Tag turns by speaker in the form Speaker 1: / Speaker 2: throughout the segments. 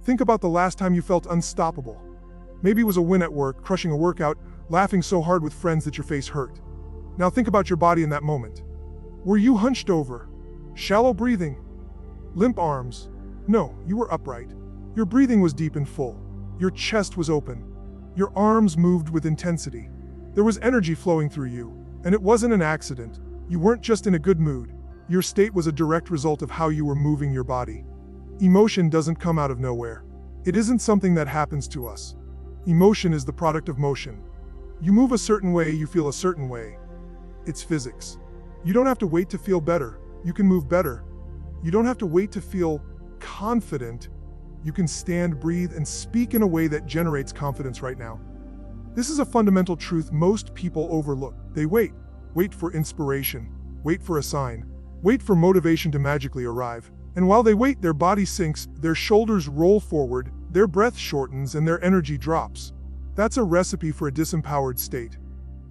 Speaker 1: Think about the last time you felt unstoppable. Maybe it was a win at work, crushing a workout, laughing so hard with friends that your face hurt. Now think about your body in that moment. Were you hunched over? Shallow breathing? Limp arms? No, you were upright. Your breathing was deep and full. Your chest was open. Your arms moved with intensity. There was energy flowing through you, and it wasn't an accident. You weren't just in a good mood. Your state was a direct result of how you were moving your body. Emotion doesn't come out of nowhere. It isn't something that happens to us. Emotion is the product of motion. You move a certain way, you feel a certain way. It's physics. You don't have to wait to feel better. You can move better. You don't have to wait to feel confident. You can stand, breathe, and speak in a way that generates confidence right now. This is a fundamental truth most people overlook. They wait for inspiration, wait for a sign, wait for motivation to magically arrive. And while they wait, their body sinks, their shoulders roll forward, their breath shortens, and their energy drops. That's a recipe for a disempowered state.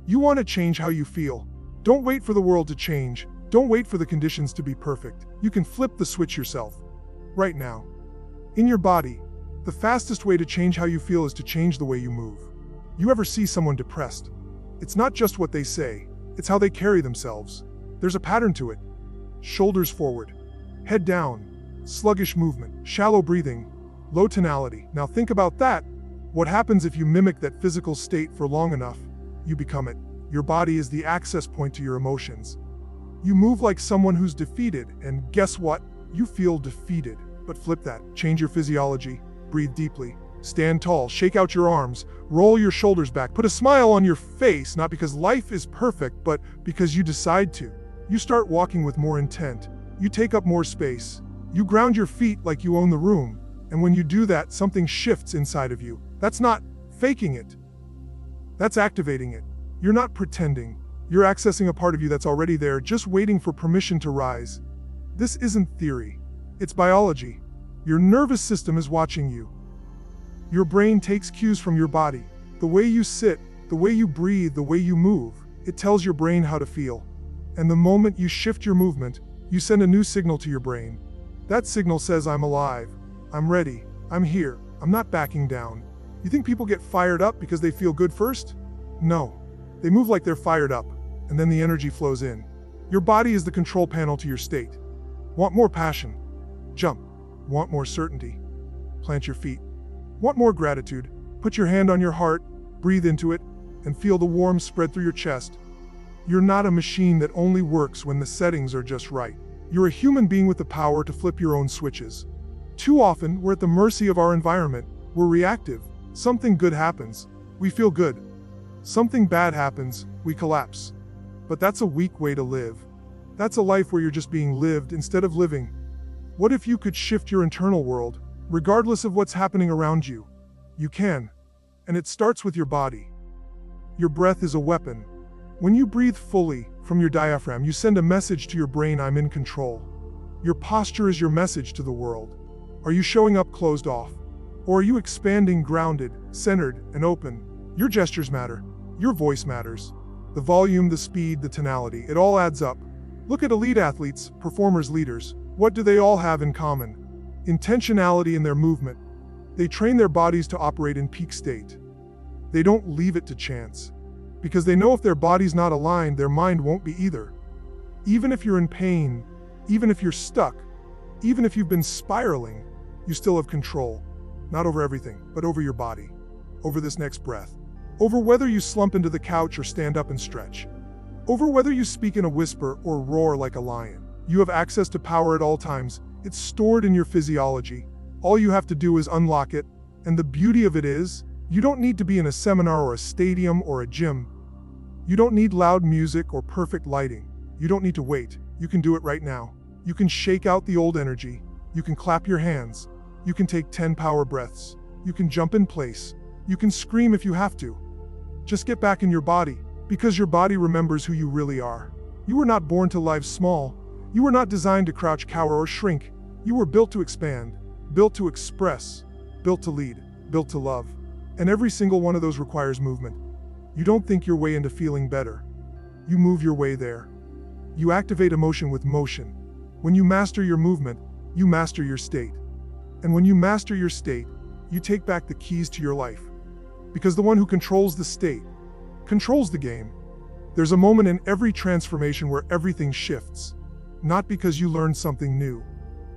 Speaker 1: You want to change how you feel. Don't wait for the world to change. Don't wait for the conditions to be perfect. You can flip the switch yourself. Right now. In your body, the fastest way to change how you feel is to change the way you move. You ever see someone depressed? It's not just what they say, it's how they carry themselves. There's a pattern to it. Shoulders forward, head down, sluggish movement, shallow breathing, low tonality. Now think about that. What happens if you mimic that physical state for long enough? You become it. Your body is the access point to your emotions. You move like someone who's defeated, and guess what? You feel defeated. But flip that. Change your physiology. Breathe deeply. Stand tall. Shake out your arms. Roll your shoulders back. Put a smile on your face, not because life is perfect, but because you decide to. You start walking with more intent. You take up more space. You ground your feet like you own the room. And when you do that, something shifts inside of you. That's not faking it. That's activating it. You're not pretending. You're accessing a part of you that's already there, just waiting for permission to rise. This isn't theory. It's biology. Your nervous system is watching you. Your brain takes cues from your body. The way you sit, the way you breathe, the way you move, it tells your brain how to feel. And the moment you shift your movement, you send a new signal to your brain. That signal says, I'm alive, I'm ready, I'm here, I'm not backing down. You think people get fired up because they feel good first? No. They move like they're fired up, and then the energy flows in. Your body is the control panel to your state. Want more passion? Jump. Want more certainty? Plant your feet. Want more gratitude? Put your hand on your heart, breathe into it, and feel the warmth spread through your chest. You're not a machine that only works when the settings are just right. You're a human being with the power to flip your own switches. Too often, we're at the mercy of our environment. We're reactive. Something good happens. We feel good. Something bad happens. We collapse. But that's a weak way to live. That's a life where you're just being lived instead of living. What if you could shift your internal world, regardless of what's happening around you? You can. And it starts with your body. Your breath is a weapon. When you breathe fully from your diaphragm, you send a message to your brain, I'm in control. Your posture is your message to the world. Are you showing up closed off? Or are you expanding, grounded, centered, and open? Your gestures matter. Your voice matters. The volume, the speed, the tonality, it all adds up. Look at elite athletes, performers, leaders. What do they all have in common? Intentionality in their movement. They train their bodies to operate in peak state. They don't leave it to chance. Because they know if their body's not aligned, their mind won't be either. Even if you're in pain, even if you're stuck, even if you've been spiraling, you still have control. Not over everything, but over your body. Over this next breath. Over whether you slump into the couch or stand up and stretch. Over whether you speak in a whisper or roar like a lion. You have access to power at all times. It's stored in your physiology. All you have to do is unlock it. And the beauty of it is, you don't need to be in a seminar or a stadium or a gym. You don't need loud music or perfect lighting. You don't need to wait. You can do it right now. You can shake out the old energy. You can clap your hands. You can take 10 power breaths. You can jump in place. You can scream if you have to. Just get back in your body, because your body remembers who you really are. You were not born to live small. You were not designed to crouch, cower, or shrink. You were built to expand, built to express, built to lead, built to love. And every single one of those requires movement. You don't think your way into feeling better. You move your way there. You activate emotion with motion. When you master your movement, you master your state. And when you master your state, you take back the keys to your life. Because the one who controls the state controls the game. There's a moment in every transformation where everything shifts. Not because you learned something new,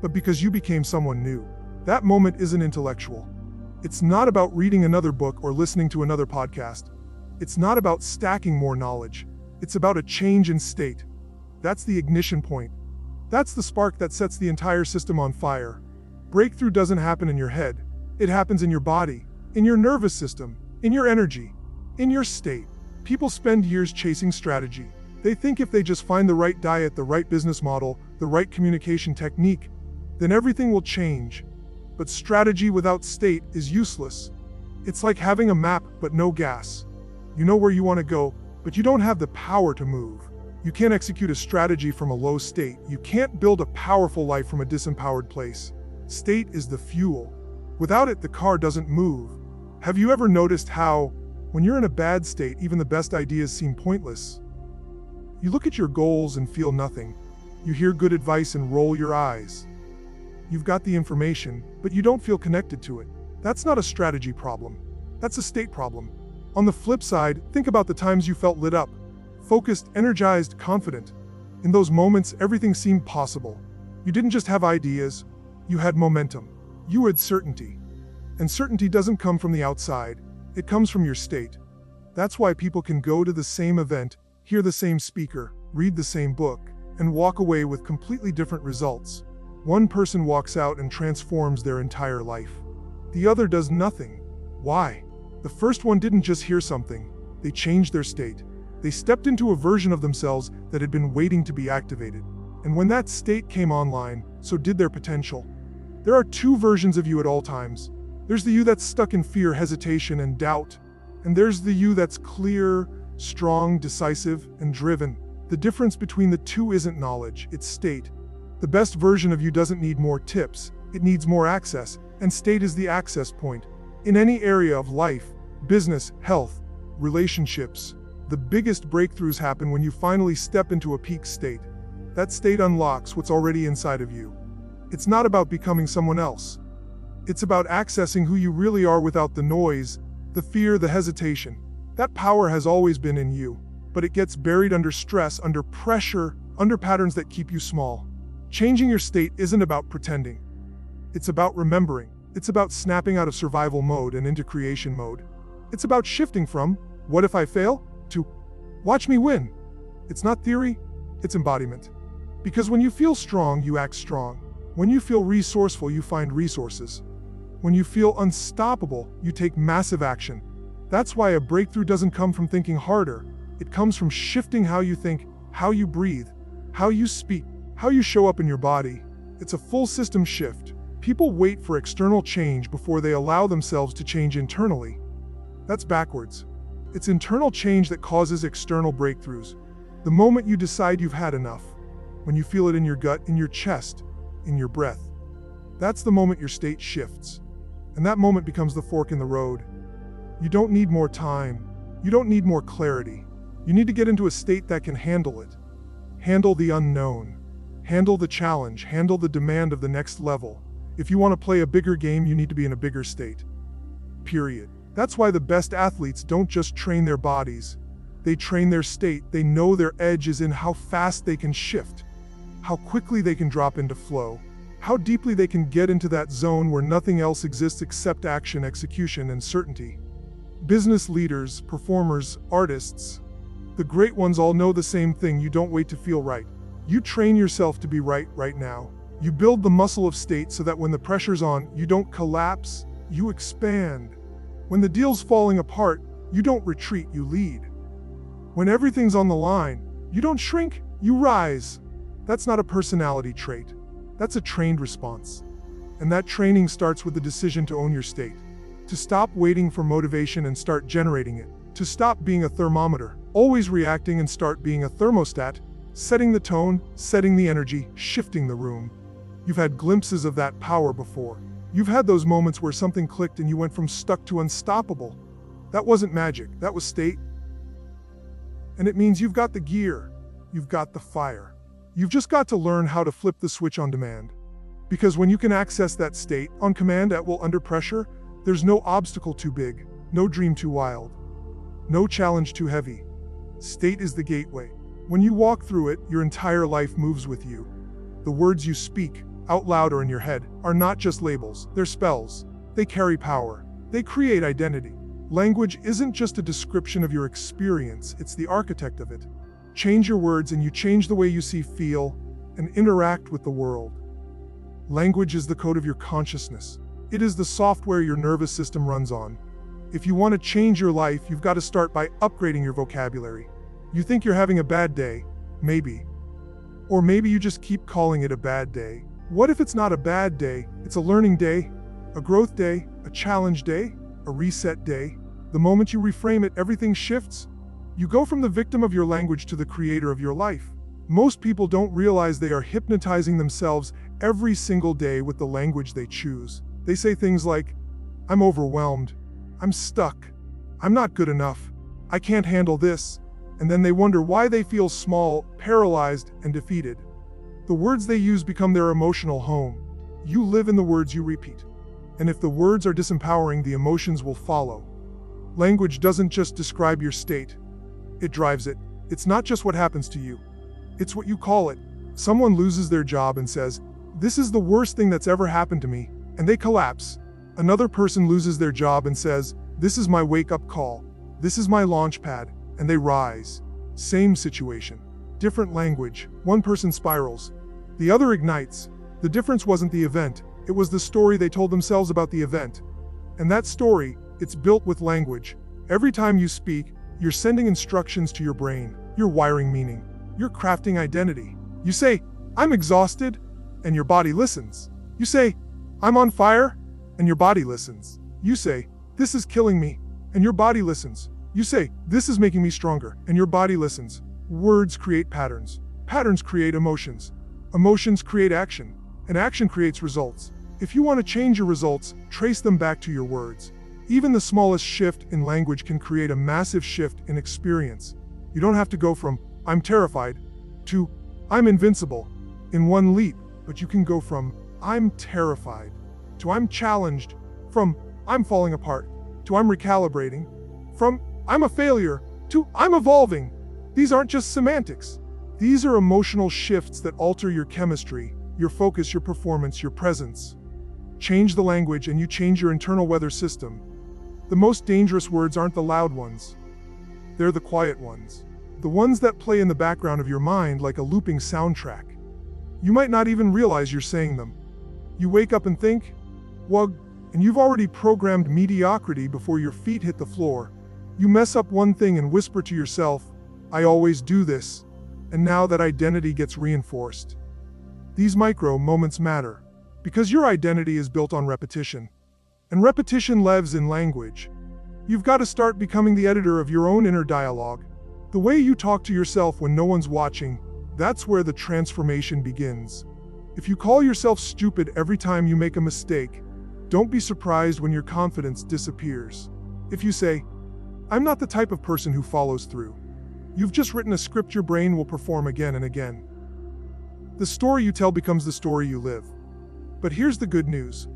Speaker 1: but because you became someone new. That moment isn't intellectual. It's not about reading another book or listening to another podcast. It's not about stacking more knowledge. It's about a change in state. That's the ignition point. That's the spark that sets the entire system on fire. Breakthrough doesn't happen in your head. It happens in your body, in your nervous system, in your energy, in your state. People spend years chasing strategy. They think if they just find the right diet, the right business model, the right communication technique, then everything will change. But strategy without state is useless. It's like having a map but no gas. You know where you want to go, but you don't have the power to move. You can't execute a strategy from a low state. You can't build a powerful life from a disempowered place. State is the fuel. Without it, the car doesn't move. Have you ever noticed how, when you're in a bad state, even the best ideas seem pointless? You look at your goals and feel nothing. You hear good advice and roll your eyes. You've got the information, but you don't feel connected to it. That's not a strategy problem. That's a state problem. On the flip side, think about the times you felt lit up, focused, energized, confident. In those moments, everything seemed possible. You didn't just have ideas, you had momentum. You had certainty. And certainty doesn't come from the outside, it comes from your state. That's why people can go to the same event, hear the same speaker, read the same book, and walk away with completely different results. One person walks out and transforms their entire life. The other does nothing. Why? The first one didn't just hear something, they changed their state. They stepped into a version of themselves that had been waiting to be activated. And when that state came online, so did their potential. There are two versions of you at all times. There's the you that's stuck in fear, hesitation, and doubt. And there's the you that's clear, strong, decisive, and driven. The difference between the two isn't knowledge, it's state. The best version of you doesn't need more tips, it needs more access, and state is the access point. In any area of life, business, health, relationships, the biggest breakthroughs happen when you finally step into a peak state. That state unlocks what's already inside of you. It's not about becoming someone else. It's about accessing who you really are without the noise, the fear, the hesitation. That power has always been in you, but it gets buried under stress, under pressure, under patterns that keep you small. Changing your state isn't about pretending. It's about remembering. It's about snapping out of survival mode and into creation mode. It's about shifting from, what if I fail, to, watch me win. It's not theory, it's embodiment. Because when you feel strong, you act strong. When you feel resourceful, you find resources. When you feel unstoppable, you take massive action. That's why a breakthrough doesn't come from thinking harder. It comes from shifting how you think, how you breathe, how you speak, how you show up in your body. It's a full system shift. People wait for external change before they allow themselves to change internally. That's backwards. It's internal change that causes external breakthroughs. The moment you decide you've had enough, when you feel it in your gut, in your chest, in your breath, that's the moment your state shifts. And that moment becomes the fork in the road. You don't need more time. You don't need more clarity. You need to get into a state that can handle it. Handle the unknown. Handle the challenge. Handle the demand of the next level. If you want to play a bigger game, you need to be in a bigger state. Period. That's why the best athletes don't just train their bodies. They train their state. They know their edge is in how fast they can shift, how quickly they can drop into flow, how deeply they can get into that zone where nothing else exists except action, execution, and certainty. Business leaders, performers, artists, the great ones all know the same thing. You don't wait to feel right. You train yourself to be right now. You build the muscle of state so that when the pressure's on, you don't collapse, you expand. When the deal's falling apart, you don't retreat, you lead. When everything's on the line, you don't shrink, you rise. That's not a personality trait. That's a trained response. And that training starts with the decision to own your state. To stop waiting for motivation and start generating it. To stop being a thermometer, always reacting, and start being a thermostat, setting the tone, setting the energy, shifting the room. You've had glimpses of that power before. You've had those moments where something clicked and you went from stuck to unstoppable. That wasn't magic, that was state. And it means you've got the gear, you've got the fire. You've just got to learn how to flip the switch on demand. Because when you can access that state on command at will under pressure, there's no obstacle too big, no dream too wild, no challenge too heavy. State is the gateway. When you walk through it, your entire life moves with you. The words you speak, out loud or in your head, are not just labels, they're spells. They carry power. They create identity. Language isn't just a description of your experience, it's the architect of it. Change your words and you change the way you see, feel, and interact with the world. Language is the code of your consciousness. It is the software your nervous system runs on. If you want to change your life, you've got to start by upgrading your vocabulary. You think you're having a bad day, maybe. Or maybe you just keep calling it a bad day. What if it's not a bad day, it's a learning day, a growth day, a challenge day, a reset day? The moment you reframe it, everything shifts. You go from the victim of your language to the creator of your life. Most people don't realize they are hypnotizing themselves every single day with the language they choose. They say things like, I'm overwhelmed, I'm stuck, I'm not good enough, I can't handle this, and then they wonder why they feel small, paralyzed, and defeated. The words they use become their emotional home. You live in the words you repeat. And if the words are disempowering, the emotions will follow. Language doesn't just describe your state, it drives it. It's not just what happens to you, it's what you call it. Someone loses their job and says, this is the worst thing that's ever happened to me, and they collapse. Another person loses their job and says, this is my wake-up call, this is my launch pad, and they rise. Same situation, different language. One person spirals, the other ignites. The difference wasn't the event, it was the story they told themselves about the event. And that story, it's built with language. Every time you speak, you're sending instructions to your brain, you're wiring meaning, you're crafting identity. You say, I'm exhausted, and your body listens. You say, I'm on fire, and your body listens. You say, this is killing me, and your body listens. You say, this is making me stronger, and your body listens. Words create patterns. Patterns create emotions. Emotions create action, and action creates results. If you want to change your results, trace them back to your words. Even the smallest shift in language can create a massive shift in experience. You don't have to go from, I'm terrified, to, I'm invincible, in one leap, but you can go from, I'm terrified, to I'm challenged, from, I'm falling apart, to I'm recalibrating, from, I'm a failure, to I'm evolving. These aren't just semantics. These are emotional shifts that alter your chemistry, your focus, your performance, your presence. Change the language and you change your internal weather system. The most dangerous words aren't the loud ones. They're the quiet ones. The ones that play in the background of your mind like a looping soundtrack. You might not even realize you're saying them. You wake up and think, wug, and you've already programmed mediocrity before your feet hit the floor. You mess up one thing and whisper to yourself, I always do this. And now that identity gets reinforced. These micro moments matter, because your identity is built on repetition. And repetition lives in language. You've got to start becoming the editor of your own inner dialogue. The way you talk to yourself when no one's watching, that's where the transformation begins. If you call yourself stupid every time you make a mistake, don't be surprised when your confidence disappears. If you say, I'm not the type of person who follows through, you've just written a script your brain will perform again and again. The story you tell becomes the story you live. But here's the good news.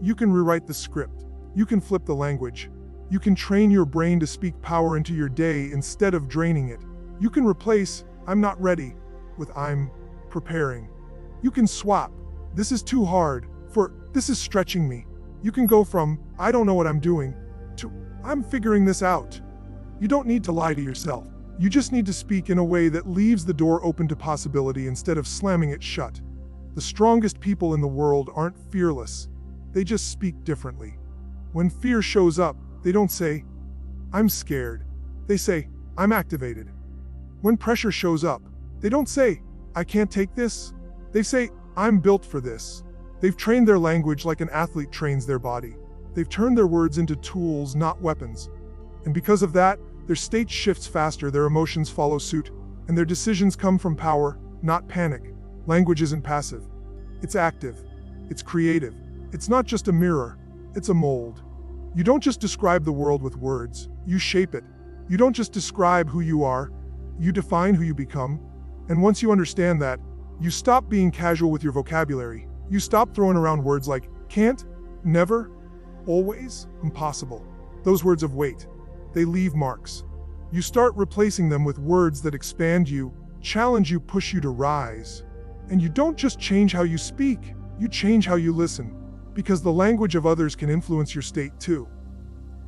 Speaker 1: You can rewrite the script. You can flip the language. You can train your brain to speak power into your day instead of draining it. You can replace, I'm not ready, with I'm preparing. You can swap, this is too hard, for this is stretching me. You can go from, I don't know what I'm doing, to, I'm figuring this out. You don't need to lie to yourself. You just need to speak in a way that leaves the door open to possibility instead of slamming it shut. The strongest people in the world aren't fearless. They just speak differently. When fear shows up, they don't say, I'm scared. They say, I'm activated. When pressure shows up, they don't say, I can't take this. They say, I'm built for this. They've trained their language like an athlete trains their body. They've turned their words into tools, not weapons. And because of that, their state shifts faster, their emotions follow suit, and their decisions come from power, not panic. Language isn't passive. It's active. It's creative. It's not just a mirror. It's a mold. You don't just describe the world with words. You shape it. You don't just describe who you are. You define who you become. And once you understand that, you stop being casual with your vocabulary. You stop throwing around words like can't, never, always, impossible. Those words have weight. They leave marks. You start replacing them with words that expand you, challenge you, push you to rise. And you don't just change how you speak, you change how you listen, because the language of others can influence your state too.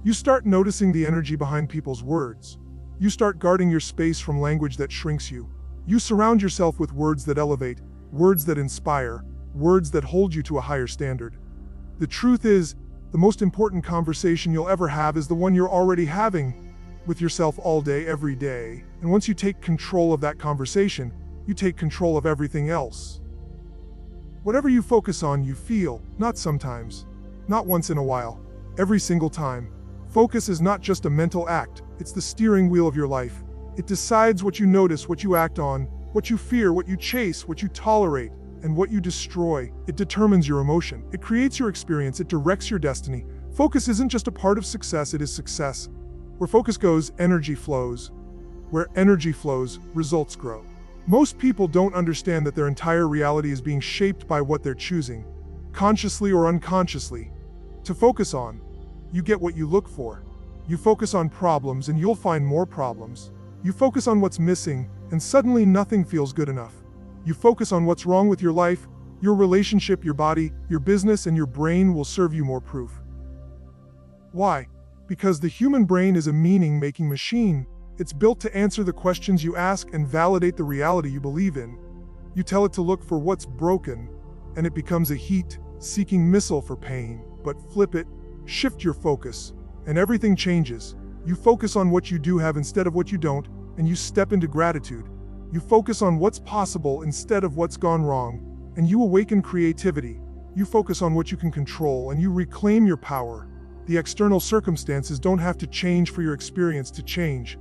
Speaker 1: You start noticing the energy behind people's words. You start guarding your space from language that shrinks you. You surround yourself with words that elevate, words that inspire, words that hold you to a higher standard. The truth is, the most important conversation you'll ever have is the one you're already having with yourself all day, every day. And once you take control of that conversation, you take control of everything else. Whatever you focus on, you feel, not sometimes, not once in a while, every single time. Focus is not just a mental act, it's the steering wheel of your life. It decides what you notice, what you act on, what you fear, what you chase, what you tolerate, and what you destroy. It determines your emotion. It creates your experience. It directs your destiny. Focus isn't just a part of success, it is success. Where focus goes, energy flows. Where energy flows, results grow. Most people don't understand that their entire reality is being shaped by what they're choosing, consciously or unconsciously, to focus on. You get what you look for. You focus on problems and you'll find more problems. You focus on what's missing and suddenly nothing feels good enough. You focus on what's wrong with your life, your relationship, your body, your business, and your brain will serve you more proof. Why? Because the human brain is a meaning-making machine. It's built to answer the questions you ask and validate the reality you believe in. You tell it to look for what's broken, and it becomes a heat-seeking missile for pain. But flip it, shift your focus, and everything changes. You focus on what you do have instead of what you don't, and you step into gratitude. You focus on what's possible instead of what's gone wrong, and you awaken creativity. You focus on what you can control, and you reclaim your power. The external circumstances don't have to change for your experience to change.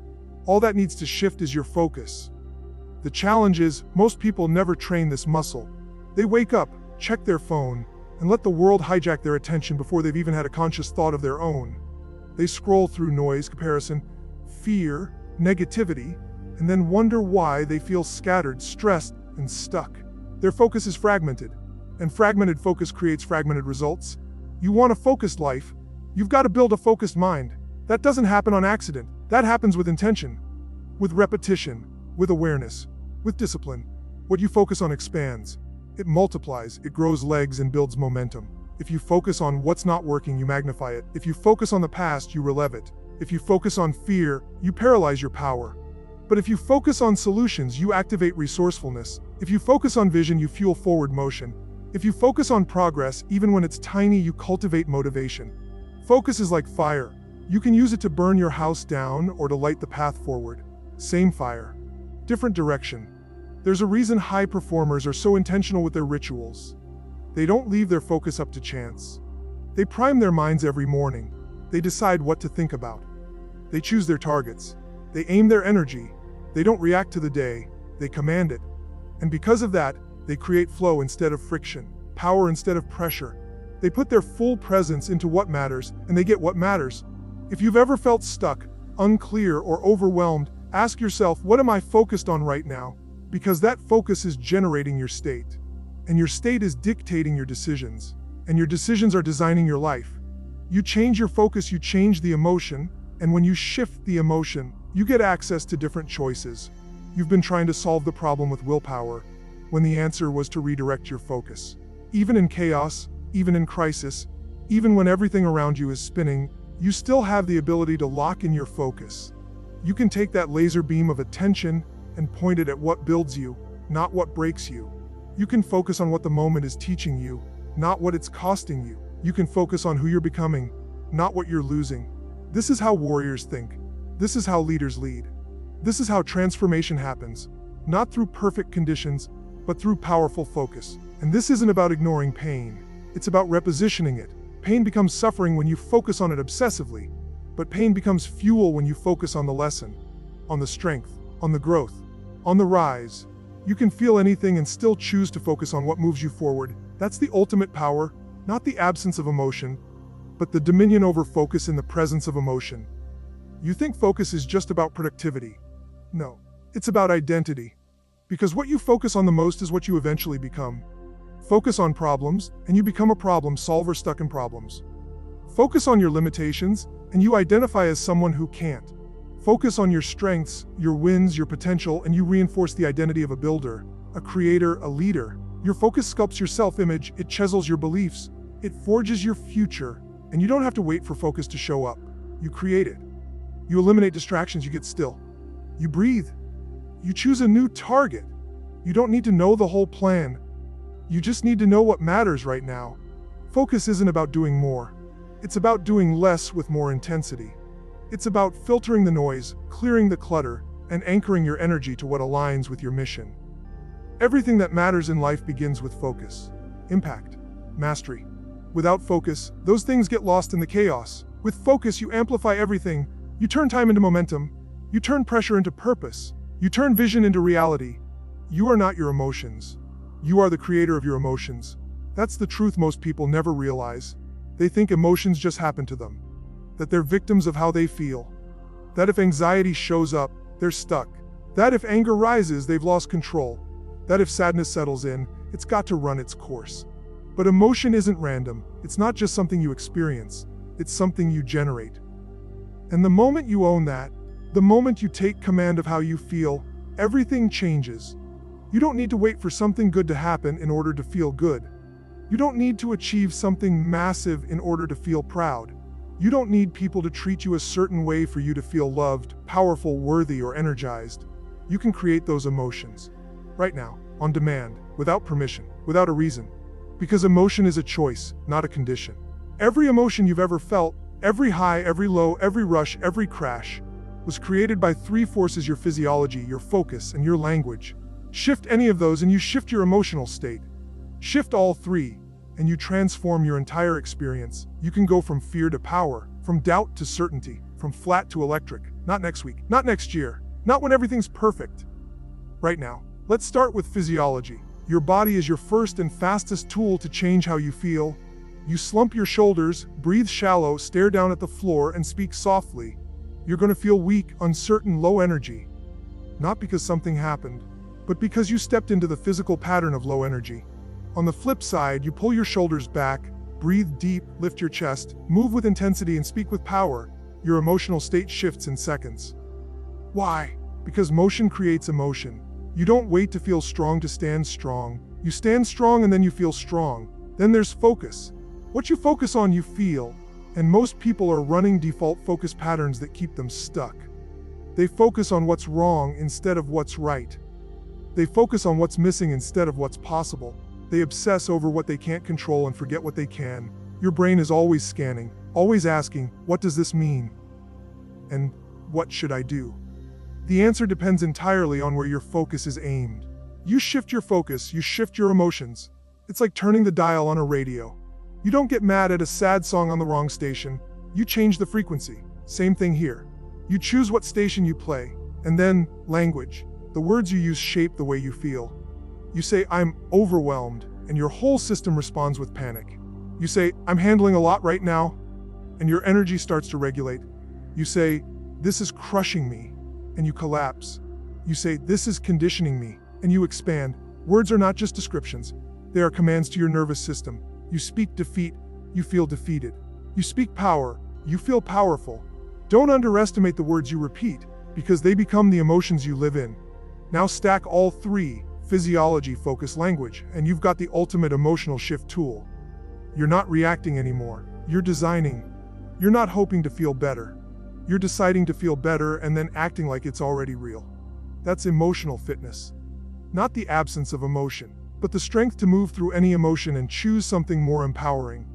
Speaker 1: All that needs to shift is your focus. The challenge is, most people never train this muscle. They wake up, check their phone, and let the world hijack their attention before they've even had a conscious thought of their own. They scroll through noise, comparison, fear, negativity, and then wonder why they feel scattered, stressed, and stuck. Their focus is fragmented, and fragmented focus creates fragmented results. You want a focused life, you've got to build a focused mind. That doesn't happen on accident. That happens with intention, with repetition, with awareness, with discipline. What you focus on expands. It multiplies, it grows legs and builds momentum. If you focus on what's not working, you magnify it. If you focus on the past, you relive it. If you focus on fear, you paralyze your power. But if you focus on solutions, you activate resourcefulness. If you focus on vision, you fuel forward motion. If you focus on progress, even when it's tiny, you cultivate motivation. Focus is like fire. You can use it to burn your house down or to light the path forward. Same fire, different direction. There's a reason high performers are so intentional with their rituals. They don't leave their focus up to chance. They prime their minds every morning. They decide what to think about. They choose their targets. They aim their energy. They don't react to the day, they command it. And because of that, they create flow instead of friction, power instead of pressure. They put their full presence into what matters, and they get what matters. If you've ever felt stuck, unclear, or overwhelmed, ask yourself, what am I focused on right now? Because that focus is generating your state. And your state is dictating your decisions. And your decisions are designing your life. You change your focus, you change the emotion, and when you shift the emotion, you get access to different choices. You've been trying to solve the problem with willpower, when the answer was to redirect your focus. Even in chaos, even in crisis, even when everything around you is spinning, you still have the ability to lock in your focus. You can take that laser beam of attention and point it at what builds you, not what breaks you. You can focus on what the moment is teaching you, not what it's costing you. You can focus on who you're becoming, not what you're losing. This is how warriors think. This is how leaders lead. This is how transformation happens, not through perfect conditions, but through powerful focus. And this isn't about ignoring pain. It's about repositioning it. Pain becomes suffering when you focus on it obsessively, but pain becomes fuel when you focus on the lesson, on the strength, on the growth, on the rise. You can feel anything and still choose to focus on what moves you forward. That's the ultimate power, not the absence of emotion, but the dominion over focus in the presence of emotion. You think focus is just about productivity. No, it's about identity. Because what you focus on the most is what you eventually become. Focus on problems, and you become a problem solver stuck in problems. Focus on your limitations, and you identify as someone who can't. Focus on your strengths, your wins, your potential, and you reinforce the identity of a builder, a creator, a leader. Your focus sculpts your self-image, it chisels your beliefs, it forges your future, and you don't have to wait for focus to show up. You create it. You eliminate distractions, you get still. You breathe. You choose a new target. You don't need to know the whole plan. You just need to know what matters right now. Focus isn't about doing more. It's about doing less with more intensity. It's about filtering the noise, clearing the clutter, and anchoring your energy to what aligns with your mission. Everything that matters in life begins with focus. Impact. Mastery. Without focus, those things get lost in the chaos. With focus, you amplify everything. You turn time into momentum. You turn pressure into purpose. You turn vision into reality. You are not your emotions. You are the creator of your emotions. That's the truth most people never realize. They think emotions just happen to them. That they're victims of how they feel. That if anxiety shows up, they're stuck. That if anger rises, they've lost control. That if sadness settles in, it's got to run its course. But emotion isn't random. It's not just something you experience. It's something you generate. And the moment you own that, the moment you take command of how you feel, everything changes. You don't need to wait for something good to happen in order to feel good. You don't need to achieve something massive in order to feel proud. You don't need people to treat you a certain way for you to feel loved, powerful, worthy, or energized. You can create those emotions. Right now, on demand, without permission, without a reason. Because emotion is a choice, not a condition. Every emotion you've ever felt, every high, every low, every rush, every crash, was created by three forces: your physiology, your focus, and your language. Shift any of those and you shift your emotional state. Shift all three, and you transform your entire experience. You can go from fear to power, from doubt to certainty, from flat to electric. Not next week, not next year, not when everything's perfect. Right now. Let's start with physiology. Your body is your first and fastest tool to change how you feel. You slump your shoulders, breathe shallow, stare down at the floor, and speak softly. You're going to feel weak, uncertain, low energy. Not because something happened, but because you stepped into the physical pattern of low energy. On the flip side, you pull your shoulders back, breathe deep, lift your chest, move with intensity, and speak with power. Your emotional state shifts in seconds. Why? Because motion creates emotion. You don't wait to feel strong to stand strong. You stand strong and then you feel strong. Then there's focus. What you focus on, you feel. And most people are running default focus patterns that keep them stuck. They focus on what's wrong instead of what's right. They focus on what's missing instead of what's possible. They obsess over what they can't control and forget what they can. Your brain is always scanning, always asking, what does this mean? And what should I do? The answer depends entirely on where your focus is aimed. You shift your focus, you shift your emotions. It's like turning the dial on a radio. You don't get mad at a sad song on the wrong station. You change the frequency. Same thing here. You choose what station you play. And then, language. The words you use shape the way you feel. You say, I'm overwhelmed, and your whole system responds with panic. You say, I'm handling a lot right now, and your energy starts to regulate. You say, this is crushing me, and you collapse. You say, this is conditioning me, and you expand. Words are not just descriptions. They are commands to your nervous system. You speak defeat, you feel defeated. You speak power, you feel powerful. Don't underestimate the words you repeat, because they become the emotions you live in. Now stack all three: physiology, focus, language, and you've got the ultimate emotional shift tool. You're not reacting anymore. You're designing. You're not hoping to feel better. You're deciding to feel better and then acting like it's already real. That's emotional fitness. Not the absence of emotion, but the strength to move through any emotion and choose something more empowering.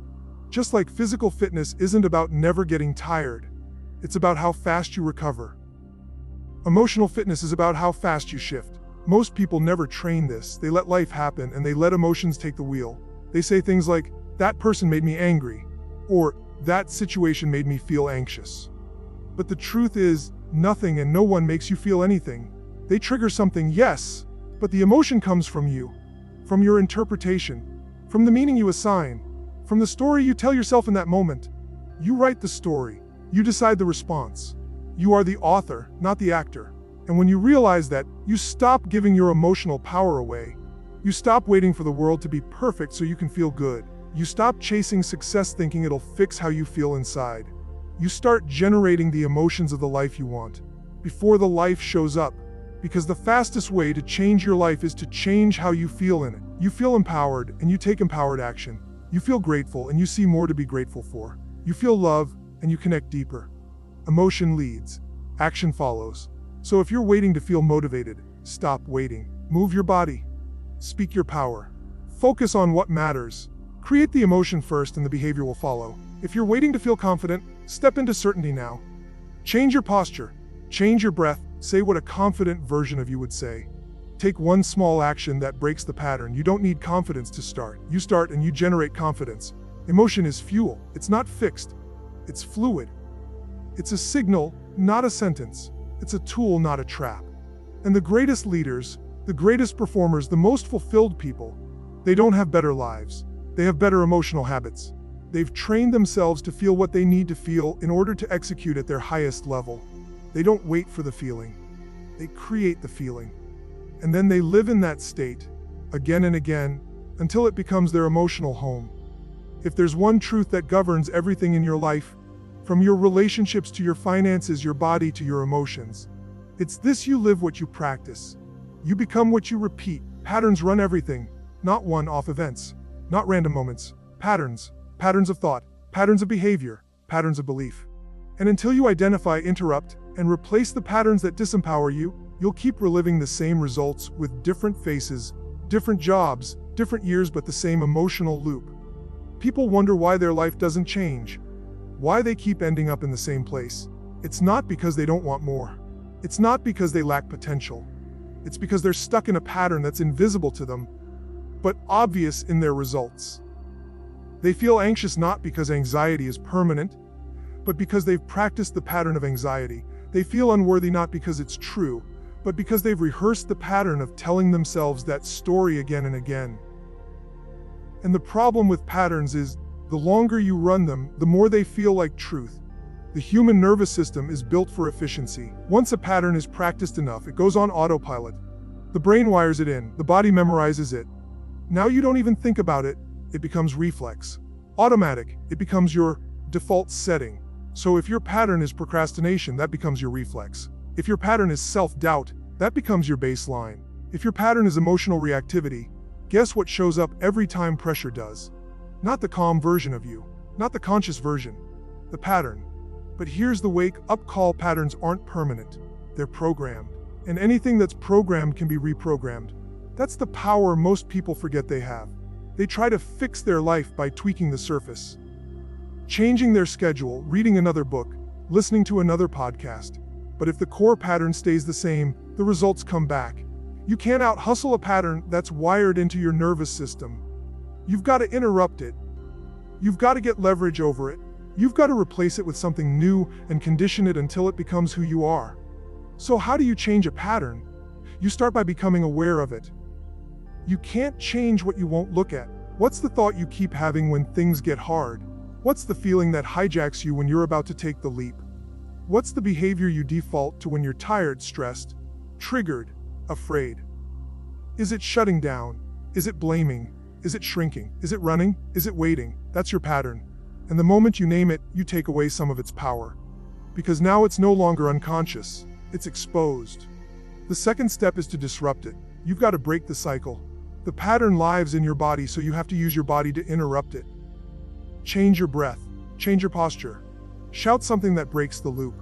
Speaker 1: Just like physical fitness isn't about never getting tired, it's about how fast you recover. Emotional fitness is about how fast you shift. Most people never train this. They let life happen and they let emotions take the wheel. They say things like, that person made me angry, or that situation made me feel anxious. But the truth is, nothing and no one makes you feel anything. They trigger something, yes, but the emotion comes from you, from your interpretation, from the meaning you assign, from the story you tell yourself in that moment. You write the story. You decide the response. You are the author, not the actor. And when you realize that, you stop giving your emotional power away. You stop waiting for the world to be perfect so you can feel good. You stop chasing success thinking it'll fix how you feel inside. You start generating the emotions of the life you want before the life shows up. Because the fastest way to change your life is to change how you feel in it. You feel empowered and you take empowered action. You feel grateful and you see more to be grateful for. You feel love and you connect deeper. Emotion leads, action follows. So if you're waiting to feel motivated, stop waiting. Move your body. Speak your power. Focus on what matters. Create the emotion first and the behavior will follow. If you're waiting to feel confident, step into certainty now. Change your posture. Change your breath. Say what a confident version of you would say. Take one small action that breaks the pattern. You don't need confidence to start. You start and you generate confidence. Emotion is fuel. It's not fixed. It's fluid. It's a signal, not a sentence. It's a tool, not a trap. And the greatest leaders, the greatest performers, the most fulfilled people, they don't have better lives. They have better emotional habits. They've trained themselves to feel what they need to feel in order to execute at their highest level. They don't wait for the feeling. They create the feeling. And then they live in that state, again and again, until it becomes their emotional home. If there's one truth that governs everything in your life, from your relationships to your finances, your body to your emotions, it's this: you live what you practice. You become what you repeat. Patterns run everything, not one-off events, not random moments. Patterns of thought, patterns of behavior, patterns of belief. And until you identify, interrupt, and replace the patterns that disempower you, you'll keep reliving the same results with different faces, different jobs, different years, but the same emotional loop. People wonder why their life doesn't change, why they keep ending up in the same place. It's not because they don't want more. It's not because they lack potential. It's because they're stuck in a pattern that's invisible to them, but obvious in their results. They feel anxious not because anxiety is permanent, but because they've practiced the pattern of anxiety. They feel unworthy not because it's true, but because they've rehearsed the pattern of telling themselves that story again and again. And the problem with patterns is, the longer you run them, the more they feel like truth. The human nervous system is built for efficiency. Once a pattern is practiced enough, it goes on autopilot. The brain wires it in, the body memorizes it. Now you don't even think about it, it becomes reflex. Automatic, it becomes your default setting. So if your pattern is procrastination, that becomes your reflex. If your pattern is self-doubt, that becomes your baseline. If your pattern is emotional reactivity, guess what shows up every time pressure does? Not the calm version of you, not the conscious version, the pattern. But here's the wake-up call: patterns aren't permanent, they're programmed. And anything that's programmed can be reprogrammed. That's the power most people forget they have. They try to fix their life by tweaking the surface, changing their schedule, reading another book, listening to another podcast. But if the core pattern stays the same, the results come back. You can't out-hustle a pattern that's wired into your nervous system. You've got to interrupt it. You've got to get leverage over it. You've got to replace it with something new and condition it until it becomes who you are. So how do you change a pattern? You start by becoming aware of it. You can't change what you won't look at. What's the thought you keep having when things get hard? What's the feeling that hijacks you when you're about to take the leap? What's the behavior you default to when you're tired, stressed, triggered, afraid? Is it shutting down? Is it blaming? Is it shrinking? Is it running? Is it waiting? That's your pattern. And the moment you name it, you take away some of its power. Because now it's no longer unconscious, it's exposed. The second step is to disrupt it. You've got to break the cycle. The pattern lives in your body, so you have to use your body to interrupt it. Change your breath. Change your posture. Shout something that breaks the loop.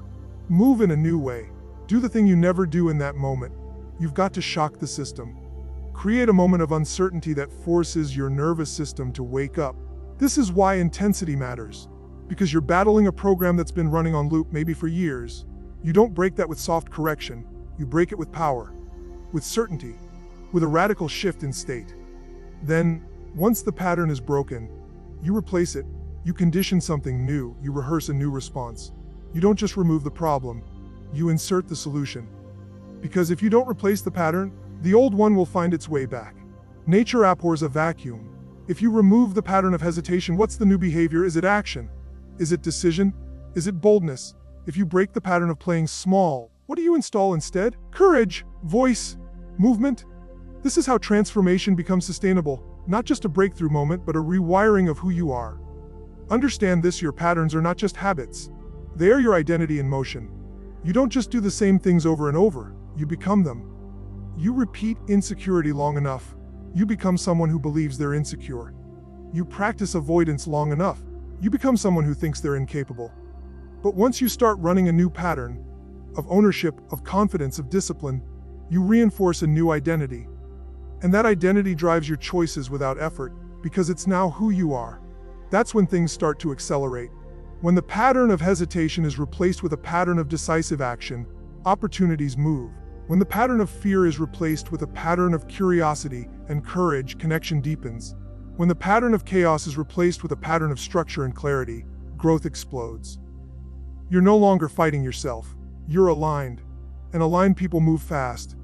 Speaker 1: Move in a new way. Do the thing you never do in that moment. You've got to shock the system. Create a moment of uncertainty that forces your nervous system to wake up. This is why intensity matters. Because you're battling a program that's been running on loop maybe for years. You don't break that with soft correction. You break it with power, with certainty, with a radical shift in state. Then, once the pattern is broken, you replace it. You condition something new. You rehearse a new response. You don't just remove the problem, you insert the solution. Because if you don't replace the pattern, the old one will find its way back. Nature abhors a vacuum. If you remove the pattern of hesitation, what's the new behavior? Is it action? Is it decision? Is it boldness? If you break the pattern of playing small, what do you install instead? Courage, voice, movement. This is how transformation becomes sustainable, not just a breakthrough moment, but a rewiring of who you are. Understand this: your patterns are not just habits. They are your identity in motion. You don't just do the same things over and over, you become them. You repeat insecurity long enough, you become someone who believes they're insecure. You practice avoidance long enough, you become someone who thinks they're incapable. But once you start running a new pattern of ownership, of confidence, of discipline, you reinforce a new identity. And that identity drives your choices without effort, because it's now who you are. That's when things start to accelerate. When the pattern of hesitation is replaced with a pattern of decisive action, opportunities move. When the pattern of fear is replaced with a pattern of curiosity and courage, connection deepens. When the pattern of chaos is replaced with a pattern of structure and clarity, growth explodes. You're no longer fighting yourself. You're aligned. And aligned people move fast.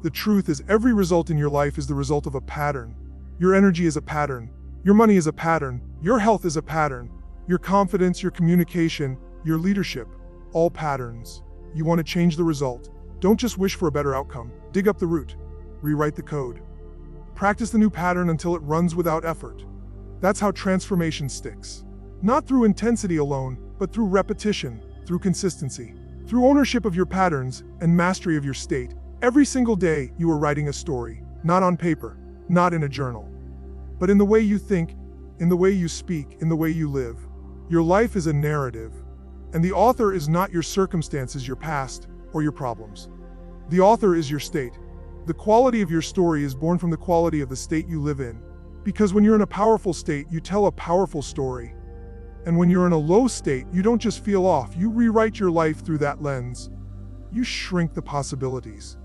Speaker 1: The truth is, every result in your life is the result of a pattern. Your energy is a pattern. Your money is a pattern. Your health is a pattern. Your confidence, your communication, your leadership, all patterns. You want to change the result. Don't just wish for a better outcome. Dig up the root. Rewrite the code. Practice the new pattern until it runs without effort. That's how transformation sticks. Not through intensity alone, but through repetition, through consistency, through ownership of your patterns and mastery of your state. Every single day, you are writing a story, not on paper, not in a journal, but in the way you think, in the way you speak, in the way you live. Your life is a narrative, and the author is not your circumstances, your past, or your problems. The author is your state. The quality of your story is born from the quality of the state you live in. Because when you're in a powerful state, you tell a powerful story. And when you're in a low state, you don't just feel off, you rewrite your life through that lens. You shrink the possibilities.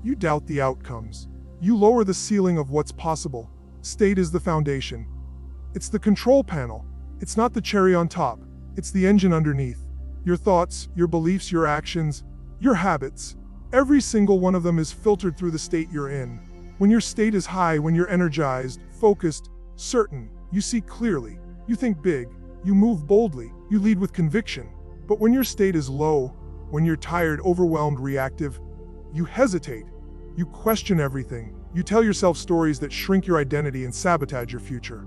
Speaker 1: You doubt the outcomes. You lower the ceiling of what's possible. State is the foundation. It's the control panel. It's not the cherry on top. It's the engine underneath. Your thoughts, your beliefs, your actions, your habits, every single one of them is filtered through the state you're in. When your state is high, when you're energized, focused, certain, you see clearly, you think big, you move boldly, you lead with conviction. But when your state is low, when you're tired, overwhelmed, reactive, you hesitate, you question everything, you tell yourself stories that shrink your identity and sabotage your future.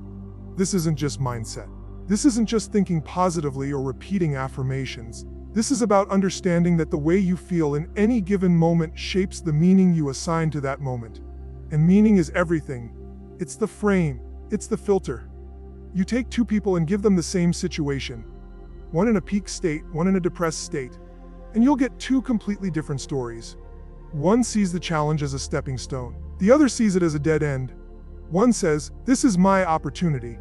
Speaker 1: This isn't just mindset. This isn't just thinking positively or repeating affirmations. This is about understanding that the way you feel in any given moment shapes the meaning you assign to that moment. And meaning is everything. It's the frame. It's the filter. You take two people and give them the same situation, one in a peak state, one in a depressed state, and you'll get two completely different stories. One sees the challenge as a stepping stone. The other sees it as a dead end. One says, "This is my opportunity."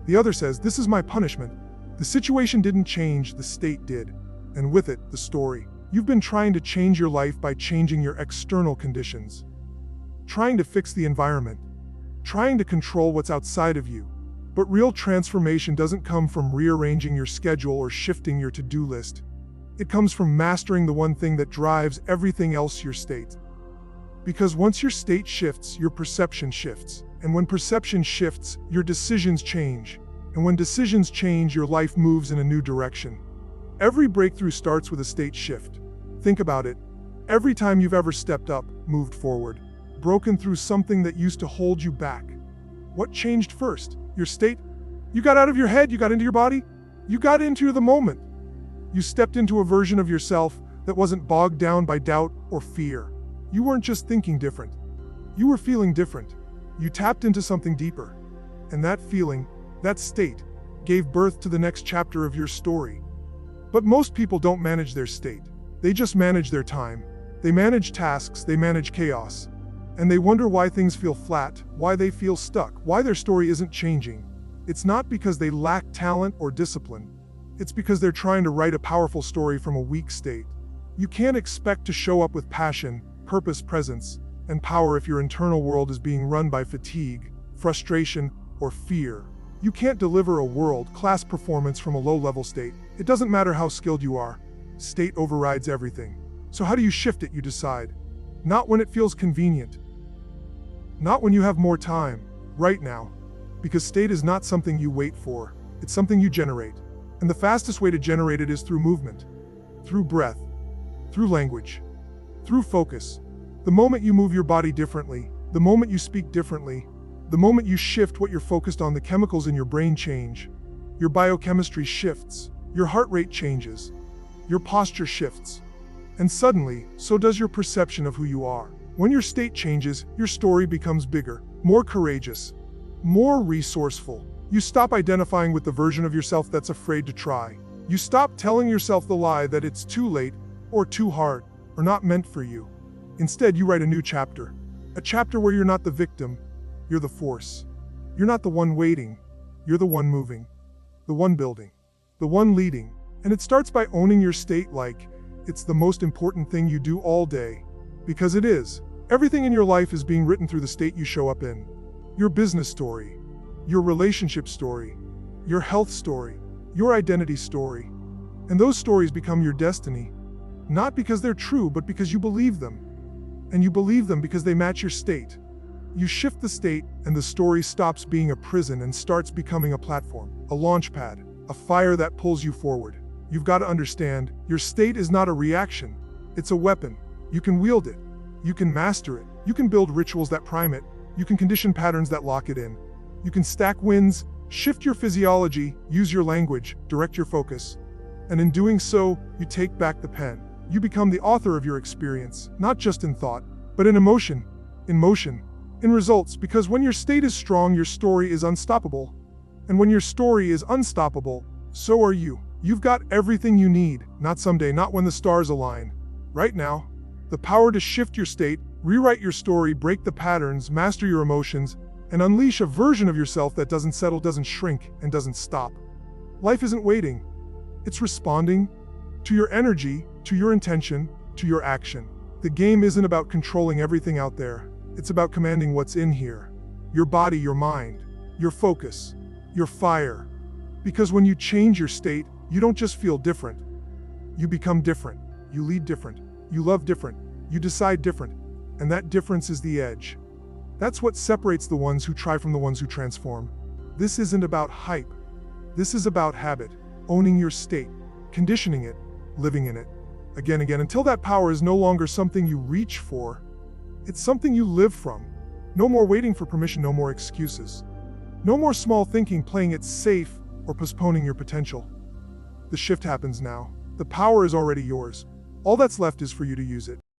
Speaker 1: The other says, "This is my punishment." The situation didn't change, the state did. And with it, the story. You've been trying to change your life by changing your external conditions. Trying to fix the environment. Trying to control what's outside of you. But real transformation doesn't come from rearranging your schedule or shifting your to-do list. It comes from mastering the one thing that drives everything else, your state. Because once your state shifts, your perception shifts. And when perception shifts, your decisions change. And when decisions change, your life moves in a new direction. Every breakthrough starts with a state shift. Think about it. Every time you've ever stepped up, moved forward, broken through something that used to hold you back. What changed first? Your state? You got out of your head, you got into your body? You got into the moment. You stepped into a version of yourself that wasn't bogged down by doubt or fear. You weren't just thinking different. You were feeling different. You tapped into something deeper. And that feeling, that state, gave birth to the next chapter of your story. But most people don't manage their state. They just manage their time. They manage tasks, they manage chaos. And they wonder why things feel flat, why they feel stuck, why their story isn't changing. It's not because they lack talent or discipline. It's because they're trying to write a powerful story from a weak state. You can't expect to show up with passion, purpose, presence, and power if your internal world is being run by fatigue, frustration, or fear. You can't deliver a world-class performance from a low-level state. It doesn't matter how skilled you are. State overrides everything. So how do you shift it, you decide? Not when it feels convenient. Not when you have more time. Right now. Because state is not something you wait for. It's something you generate. And the fastest way to generate it is through movement. Through breath. Through language. Through focus. The moment you move your body differently, The moment you speak differently, the moment you shift what you're focused on, the chemicals in your brain change. Your biochemistry shifts, your heart rate changes, your posture shifts. And suddenly, so does your perception of who you are. When your state changes, your story becomes bigger, more courageous, more resourceful. You stop identifying with the version of yourself that's afraid to try. You stop telling yourself the lie that it's too late, or too hard, or not meant for you. Instead, you write a new chapter. A chapter where you're not the victim, you're the force. You're not the one waiting, you're the one moving, the one building, the one leading. And it starts by owning your state like it's the most important thing you do all day. Because it is. Everything in your life is being written through the state you show up in. Your business story, your relationship story, your health story, your identity story. And those stories become your destiny, not because they're true, but because you believe them. And you believe them because they match your state. You shift the state, and the story stops being a prison and starts becoming a platform, a launch pad, a fire that pulls you forward. You've got to understand, your state is not a reaction. It's a weapon. You can wield it. You can master it. You can build rituals that prime it. You can condition patterns that lock it in. You can stack wins, shift your physiology, use your language, direct your focus. And in doing so, you take back the pen. You become the author of your experience, not just in thought, but in emotion, in motion, in results, because when your state is strong, your story is unstoppable. And when your story is unstoppable, so are you. You've got everything you need, not someday, not when the stars align. Right now, the power to shift your state, rewrite your story, break the patterns, master your emotions, and unleash a version of yourself that doesn't settle, doesn't shrink, and doesn't stop. Life isn't waiting. It's responding to your energy, to your intention, to your action. The game isn't about controlling everything out there. It's about commanding what's in here. Your body, your mind, your focus, your fire. Because when you change your state, you don't just feel different. You become different. You lead different. You love different. You decide different. And that difference is the edge. That's what separates the ones who try from the ones who transform. This isn't about hype. This is about habit, owning your state, conditioning it, living in it. Again, until that power is no longer something you reach for. It's something you live from. No more waiting for permission, no more excuses. No more small thinking, playing it safe, or postponing your potential. The shift happens now. The power is already yours. All that's left is for you to use it.